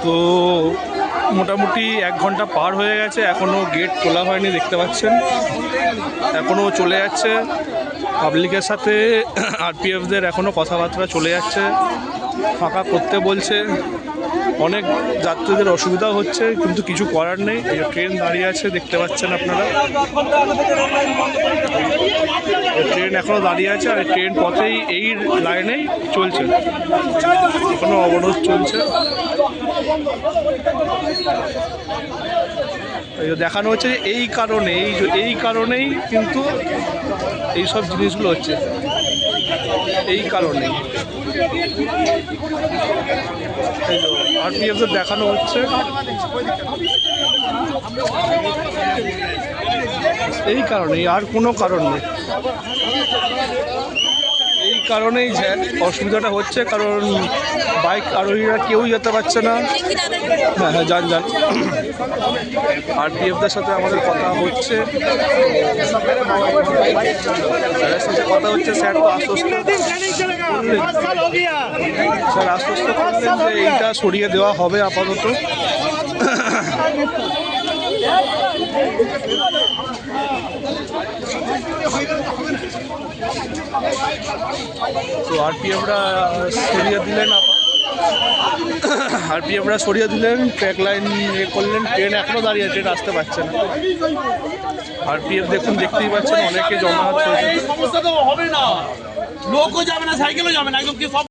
তো মোটামুটি 1 ঘন্টা পার হয়ে গেছে, এখনও গেট খোলা হয়নি, দেখতে পাচ্ছেন এখনও চলে যাচ্ছে পাবলিকের সাথে। আরপিএফদের এখনও কথাবার্তা চলে যাচ্ছে, ফাঁকা করতে বলছে। অনেক যাত্রীদের অসুবিধা হচ্ছে, কিন্তু কিছু করার নেই। এই যে ট্রেন দাঁড়িয়ে আছে, দেখতে পাচ্ছেন আপনারা, ট্রেন এখনও দাঁড়িয়ে আছে। আর ট্রেন পথেই এই লাইনেই চলছে, এখনও অবরোধ চলছে। দেখানো হচ্ছে এই কারণেই কিন্তু এইসব জিনিসগুলো হচ্ছে, এই কারণেই আরপিএফদের দেখানো হচ্ছে, এই কারণেই, আর কোনো কারণ নেই। এই কারণেই অসুবিধাটা হচ্ছে, কারণ বাইক আরোহীরা কেউই যেতে পারছে না। হ্যাঁ যান। আরপিএফদের সাথে আমাদের কথা হচ্ছে, স্যারের সাথে কথা হচ্ছে। স্যার তো আশ্বস্ত করলেন যে এইটা সরিয়ে দেওয়া হবে আপাতত। তো আরপিএফরা সরিয়ে দিলেন, ট্র্যাক লাইন করলেন। ট্রেন এখনও দাঁড়িয়ে, ট্রেন আসতে পারছে না। আরপিএফ দেখুন, দেখতেই পাচ্ছেন অনেকে জমা হচ্ছে। লোকও যাবে না, সাইকেলও যাবে না, একদম